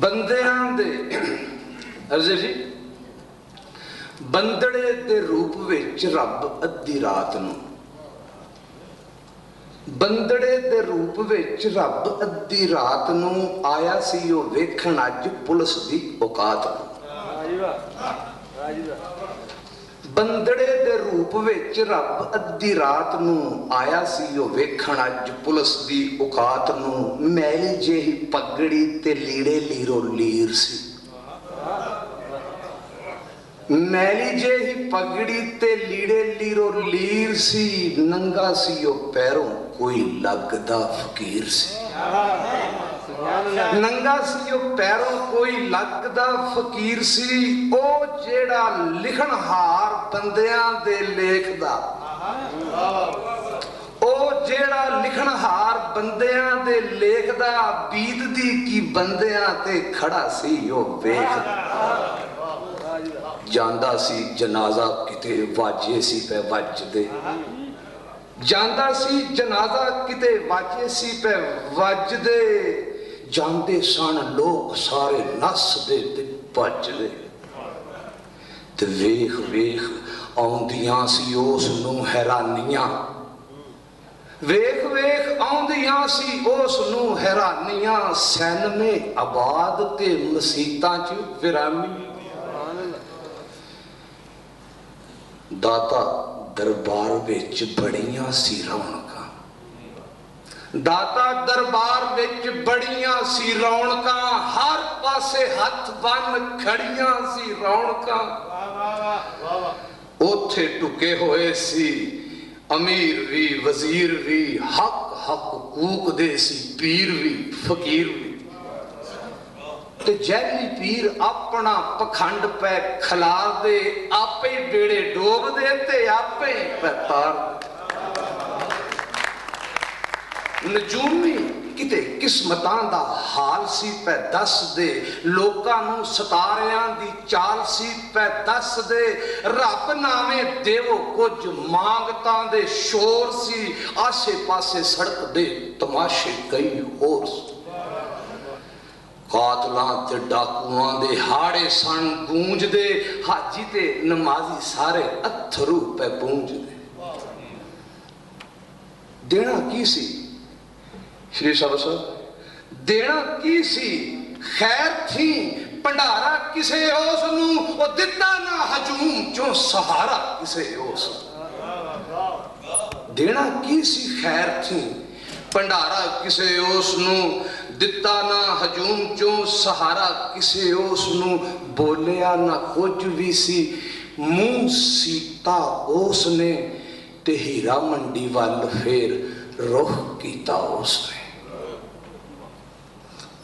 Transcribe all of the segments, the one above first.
ਬੰਦਿਆਂ ਦੇ ਅਰਜ਼ੇ ਜੀ ਬੰਦੜੇ ਦੇ ਰੂਪ ਵਿੱਚ ਰੱਬ ਅੱਧੀ ਰਾਤ ਨੂੰ ਬੰਦੜੇ ਦੇ ਰੂਪ ਵਿੱਚ ਰੱਬ ਅੱਧੀ ਰਾਤ ਨੂੰ ਆਇਆ ਸੀ ਉਹ ਵੇਖਣ ਅੱਜ ਪੁਲਿਸ ਦੀ ਔਕਾਤ ਨੂੰ। ਬੰਦੜੇ ਦੇ ਰੂਪ ਵਿੱਚ ਰੱਬ ਅੱਧੀ ਰਾਤ ਨੂੰ ਆਇਆ ਸੀ ਉਹ ਵੇਖਣ ਅੱਜ ਪੁਲਿਸ ਦੀ ਔਕਾਤ ਨੂੰ। ਮੈਲੀ ਜਿਹੀ ਪਗੜੀ ਤੇ ਲੀੜੇ ਲੀਰੋ ਲੀਰ ਸੀ, ਮੈਲੀ ਜਿਹੀ ਪਗੜੀ ਤੇ ਲੀੜੇ ਲੀਰੋ ਲੀਰ ਸੀ। ਨੰਗਾ ਸੀ ਉਹ ਪੈਰੋਂ ਕੋਈ ਲੱਗਦਾ ਫਕੀਰ ਸੀ, ਨੰਗਾ ਸੀ ਉਹ ਪੈਰੋਂ ਕੋਈ ਲੱਗਦਾ ਫਕੀਰ ਸੀ। ਉਹ ਜਿਹੜਾ ਲਿਖਣਹਾਰ ਬੰਦਿਆਂ ਦੇ ਲੇਖ ਦਾ, ਉਹ ਜਿਹੜਾ ਲਿਖਣਹਾਰ ਬੰਦਿਆਂ ਦੇ ਲੇਖ ਦਾ ਬੀਤਦੀ ਕੀ ਬੰਦਿਆਂ ਤੇ ਖੜਾ ਸੀ ਉਹ ਵੇਖਦਾ। ਜਾਂਦਾ ਸੀ ਜਨਾਜ਼ਾ ਕਿਤੇ ਵਾਜੇ ਸੀ ਪੈ ਵੱਜਦੇ, ਜਾਂਦਾ ਸੀ ਜਨਾਜ਼ਾ ਕਿਤੇ ਵਾਜੇ ਸੀ ਪੈ ਵੱਜਦੇ। ਜਾਂਦੇ ਸਨ ਲੋਕ ਸਾਰੇ ਨੱਸਦੇ ਤੇ ਭੱਜਦੇ, ਤੇ ਵੇਖ ਵੇਖ ਆਉਂਦੀਆਂ ਸੀ ਉਸ ਨੂੰ ਹੈਰਾਨੀਆਂ, ਵੇਖ ਵੇਖ ਆਉਂਦੀਆਂ ਸੀ ਉਸ ਨੂੰ ਹੈਰਾਨੀਆਂ। ਸੈਨਮੇ ਆਬਾਦ ਤੇ ਮਸੀਤਾਂ ਚ ਵਿਰਾਮੀ, ਦਾਤਾ ਦਰਬਾਰ ਵਿੱਚ ਬੜੀਆਂ ਸੀ ਰੌਣਕਾਂ, ਦਾਤਾ ਦਰਬਾਰ ਵਿੱਚ ਬੜੀਆਂ ਸੀ ਰੌਣਕਾਂ। ਹਰ ਪਾਸੇ ਹੱਥ ਬੰਨ ਖੜੀਆਂ ਸੀ ਰੌਣਕਾਂ। ਉੱਥੇ ਟੁਕੇ ਹੋਏ ਸੀ ਅਮੀਰ ਵੀ ਵਜ਼ੀਰ ਵੀ, ਹੱਕ ਹੱਕ ਕੂਕਦੇ ਸੀ ਪੀਰ ਵੀ ਫਕੀਰ ਵੀ। ਤੇ ਜੈਲੀ ਪੀਰ ਆਪਣਾ ਪਖੰਡ ਪੈ ਖਿਲਾਰਦੇ, ਆਪੇ ਬੇੜੇ ਡੋਬਦੇ ਤੇ ਆਪੇ ਪੈ ਤਾਰਦੇ। ਨਜੂਮੀ ਕਿਤੇ ਕਿਸਮਤਾਂ ਦਾ ਹਾਲ ਸੀ ਪੈ ਦੱਸਦੇ, ਲੋਕਾਂ ਨੂੰ ਸਤਾਰਿਆਂ ਦੀ ਚਾਲ ਸੀ ਪੈ ਦੱਸਦੇ। ਰੱਬ ਨਾਵੇਂ ਦੇਵੋ ਕੁਝ ਮੰਗਤਾਂ ਦੇ ਸ਼ੋਰ ਸੀ, ਆਸੇ ਪਾਸੇ ਸੜਕ ਦੇ ਤਮਾਸ਼ੇ ਕਈ ਹੋਰ ਸੀ। ਕਾਤਲਾਂ ਤੇ ਡਾਕੂਆਂ ਦੇ ਹਾੜੇ ਸਣ ਗੂੰਜਦੇ, ਹਾਜੀ ਤੇ ਨਮਾਜ਼ੀ ਸਾਰੇ ਅਥਰੂ ਪੈ ਪੂੰਝਦੇ। ਦੇਣਾ ਕੀ ਸੀ ਸ਼੍ਰੀ ਸਾਹਿਬ, ਦੇਣਾ ਕੀ ਸੀ? ਖੈਰ ਥੀ ਭੰਡਾਰਾ ਕਿਸੇ ਉਸ ਨੂੰ, ਉਹ ਦਿੱਤਾ ਨਾ ਹਜੂਮ ਚੋਂ ਸਹਾਰਾ ਕਿਸੇ ਉਸ ਨੂੰ। ਦੇਣਾ ਕੀ ਸੀ? ਖੈਰ ਥੀ ਭੰਡਾਰਾ ਕਿਸੇ ਉਸ ਨੂੰ, ਦਿੱਤਾ ਨਾ ਹਜੂਮ ਚੋਂ ਸਹਾਰਾ ਕਿਸੇ ਉਸ ਨੂੰ। ਬੋਲਿਆ ਨਾ ਕੁਝ ਵੀ ਸੀ, ਮੂੰਹ ਸੀਤਾ ਉਸ ਨੇ, ਤੇ ਹੀਰਾ ਮੰਡੀ ਵੱਲ ਫੇਰ ਰੁਖ ਕੀਤਾ ਉਸ ਨੇ।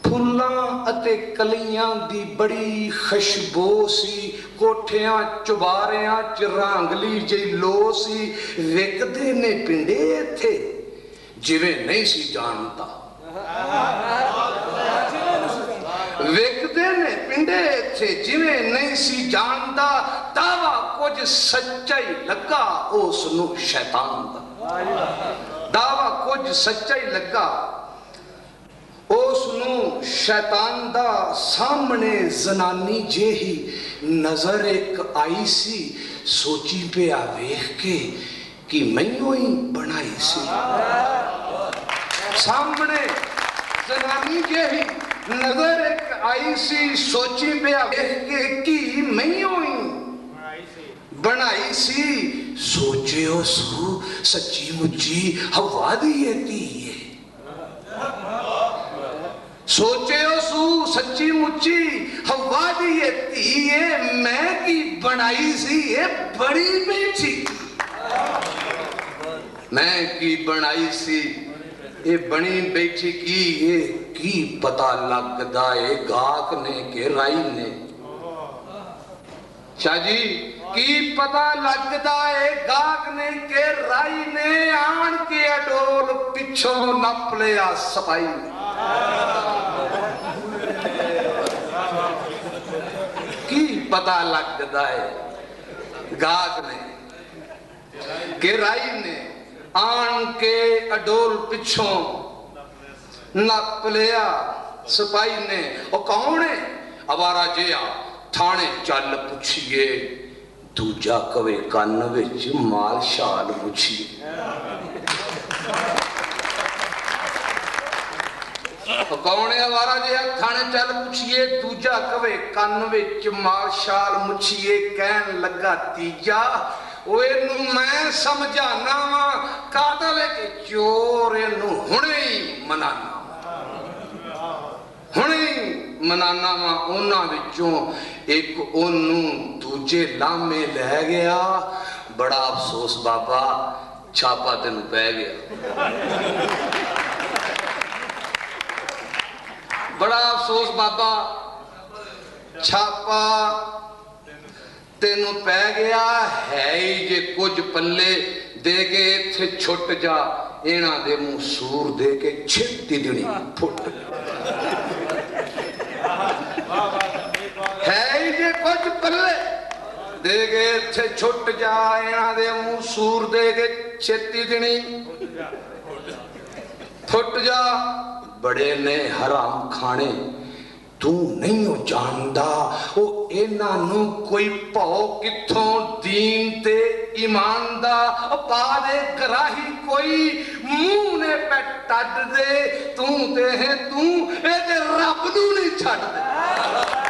ਫੁੱਲਾਂ ਅਤੇ ਕਲੀਆਂ ਦੀ ਬੜੀ ਖੁਸ਼ਬੂ ਸੀ, ਕੋਠਿਆਂ ਚੁਬਾਰਿਆਂ ਚ ਰਾਂਗਲੀ ਜਿਹੀ ਲੋ ਸੀ। ਵਿਕਦੇ ਨੇ ਪਿੰਡੇ ਇੱਥੇ ਜਿਵੇਂ ਨਹੀਂ ਸੀ ਜਾਣਦਾ, ਵੇਖਦੇ ਨੇ ਪਿੰਡੇ ਇੱਥੇ ਜਿਵੇਂ ਨਹੀਂ ਸੀ ਜਾਣਦਾ। ਦਾਵਾ ਕੁਝ ਸੱਚਾ ਹੀ ਲੱਗਾ ਉਸ ਨੂੰ ਸ਼ੈਤਾਨ ਦਾ, ਦਾਵਾ ਕੁਝ ਸੱਚਾ ਹੀ ਲੱਗਾ ਉਸ ਨੂੰ ਸ਼ੈਤਾਨ ਦਾ। ਸਾਹਮਣੇ ਜ਼ਨਾਨੀ ਜਿਹੀ ਨਜ਼ਰ ਇੱਕ ਆਈ ਸੀ, ਸੋਚੀ ਪਿਆ ਵੇਖ ਕੇ ਕਿ ਮੈਨੂੰ ਹੀ ਬਣਾਈ ਸੀ। ਸਾਹਮਣੇ ਜ਼ਨਾਨੀ ਜਿਹੀ ਨਜ਼ਰ ਇੱਕ ਆਈ ਸੀ, ਸੋਚੀ ਪਿਆ ਵੇਖ ਕੇ ਕਿ ਮੈਨੂੰ ਹੀ ਬਣਾਈ ਸੀ। ਸੋਚਿਓ ਸੂ ਸੱਚੀ ਮੁੱਚੀ ਹਵਾ ਦੀ ਧੀ ਏ, ਸੋਚਿਓ ਸੂ ਸੱਚੀ ਮੁੱਚੀ ਹਵਾ ਦੀ ਧੀ ਏ। ਮੈਂ ਕੀ ਬਣਾਈ ਸੀ ਇਹ ਬੜੀ ਬੈਠੀ, ਮੈਂ ਕੀ ਬਣਾਈ ਸੀ ਇਹ ਬਣੀ ਬੈਠੀ। ਕੀ ਇਹ ਕੀ ਪਤਾ ਲੱਗਦਾ ਏ ਗਾਹਕ ਨੇ ਕਿ ਰਾਈ ਨੇ? ਸ਼ਾਹ ਜੀ ਕੀ ਪਤਾ ਲੱਗਦਾ ਏ ਗਾਹਕ ਨੇ ਕਿ ਰਾਈ ਨੇ? ਆਣ ਕੇ ਅਡੋਲ ਪਿੱਛੋਂ ਨੱਪ ਲਿਆ ਸਪਾਈ। ਕੀ ਪਤਾ ਲੱਗਦਾ ਏ ਗਾਹਕ ਨੇ ਕਿ ਰਾਈ ਨੇ? ਆਣ ਕੇ ਅਡੋਲ ਪਿੱਛੋਂ ਨੱਪ ਲਿਆ ਸਿਪਾਹੀ ਨੇ, ਉਹ ਕੌਣ ਹੈ? ਅਵਾਰਾ ਜਿਹਾ, ਥਾਣੇ ਚੱਲ ਪੁੱਛੀਏ। ਦੂਜਾ ਕਵੇ ਕੰਨ ਵਿੱਚ ਮਾਲ ਸ਼ਾਲ ਪੁੱਛੀਏ। ਕੌਣ ਹੈ ਅਵਾਰਾ ਜਿਹਾ? ਥਾਣੇ ਚੱਲ ਪੁੱਛੀਏ। ਦੂਜਾ ਕਵੇ ਕੰਨ ਵਿੱਚ ਮਾਲ ਸ਼ਾਲ ਮੁੱਛੀਏ। ਕਹਿਣ ਲੱਗਾ ਤੀਜਾ, ਉਹ ਇਹਨੂੰ ਮੈਂ ਸਮਝਾਣਾ ਵਾ, ਕਾਤਲ ਹੈ ਕਿ ਚੋਰ, ਇਹਨੂੰ ਹੁਣੇ ਹੀ ਮਨਾਨਾ, ਹੁਣੇ ਮਨਾਨਾ ਵਾ। ਉਹਨਾਂ ਵਿੱਚੋਂ ਇੱਕ ਉਹਨੂੰ ਦੂਜੇ ਲਾਮੇ ਲੈ ਗਿਆ। ਬੜਾ ਅਫਸੋਸ ਬਾਬਾ, ਛਾਪਾ ਤੈਨੂੰ ਪੈ ਗਿਆ। ਬੜਾ ਅਫਸੋਸ ਬਾਬਾ, ਛਾਪਾ ਤੈਨੂੰ ਪੈ ਗਿਆ। ਹੈ ਹੀ ਜੇ ਕੁਝ ਪੱਲੇ ਦੇ ਕੇ ਇੱਥੇ ਛੁੱਟ ਜਾ, ਇਹਨਾਂ ਦੇ ਮੂੰਹ ਸੂਰ ਦੇ ਕੇ ਛੇਤੀ ਦੇਣੀ ਫੁੱਟ। ਹੈ ਹੀ ਜੇ ਕੁਝ ਪੱਲੇ ਦੇ ਕੇ ਇੱਥੇ ਛੁੱਟ ਜਾ, ਇਹਨਾਂ ਦੇ ਮੂੰਹ ਸੂਰ ਦੇ ਕੇ ਛੇਤੀ ਦੇਣੀ ਫੁੱਟ ਜਾ। ਬੜੇ ਨੇ ਹਰਾਮ ਖਾਣੇ, ਤੂੰ ਨਹੀਂ ਉਹ ਜਾਣਦਾ, ਉਹ ਇਹਨਾਂ ਨੂੰ ਕੋਈ ਭੌ ਕਿੱਥੋਂ ਦੀਨ ਤੇ ਈਮਾਨ ਦਾ। ਪਾ ਦੇ ਗਰਾਹੀ ਕੋਈ ਮੂੰਹ ਨੇ ਪੈ ਟੱਡ ਦੇ, ਤੂੰ ਤੇ ਹੈ ਤੂੰ, ਇਹ ਤੇ ਰੱਬ ਨੂੰ ਨਹੀਂ ਛੱਡਦੇ।